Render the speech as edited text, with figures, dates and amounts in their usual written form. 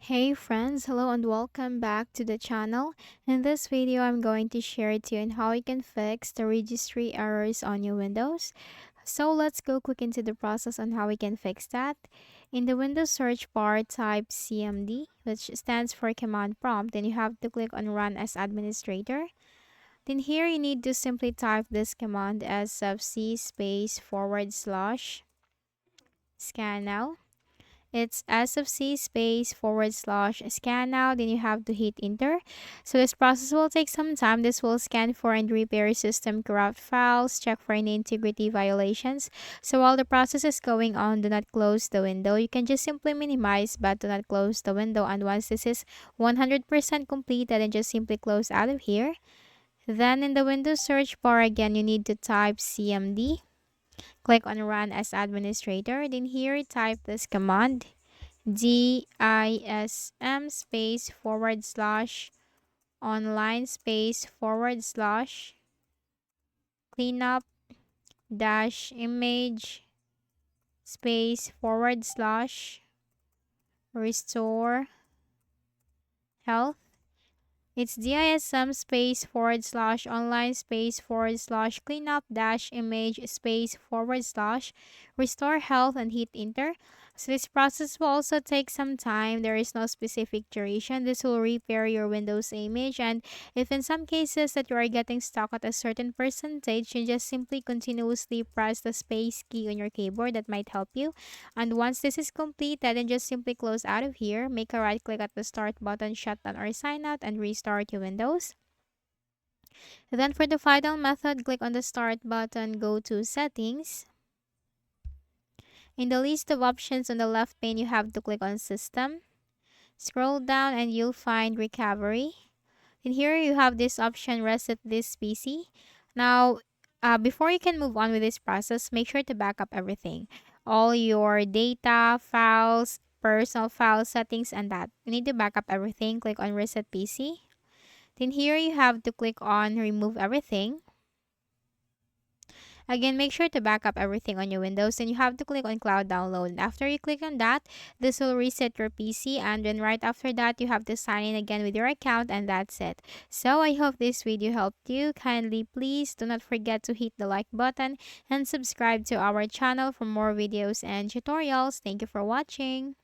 Hey friends, hello and welcome back to the channel. In this video, I'm going to share to you on how you can fix the registry errors on your Windows. So let's go quick into the process on how we can fix that. In the Windows search bar, type CMD, which stands for command prompt, and you have to click on run as administrator. Then here you need to simply type this command as C space / scan now. It's C space / scan now. Then you have to hit enter. So this process will take some time. This will scan for and repair system corrupt files, check for any integrity violations. So while the process is going on, do not close the window. You can just simply minimize but do not close the window. And once this is 100% completed, then just simply close out of here. Then in the Windows search bar again, you need to type CMD. Click on run as administrator. Then here type this command DISM space / online space / cleanup dash image space / restore health. It's DISM space / online space / cleanup dash image space / restore health and hit enter. So this process will also take some time. There is no specific duration. This will repair your Windows image, and if in some cases that you are getting stuck at a certain percentage, you just simply continuously press the space key on your keyboard. That might help you. And once this is complete, then just simply close out of here. Make a right click at the start button, shut down or sign out, and restart your Windows. Then for the final method, click on the start button, go to settings. In the list of options on the left pane, you have to click on system. Scroll down and you'll find recovery. In here, you have this option, reset this PC. Now, before you can move on with this process, make sure to back up everything. All your data, files, personal file settings, and that. You need to back up everything. Click on reset PC. Then here you have to click on remove everything. Again, make sure to back up everything on your Windows, and you have to click on cloud download. And after you click on that, this will reset your PC, and then right after that, you have to sign in again with your account, and that's it. So I hope this video helped you. Kindly please do not forget to hit the like button and subscribe to our channel for more videos and tutorials. Thank you for watching.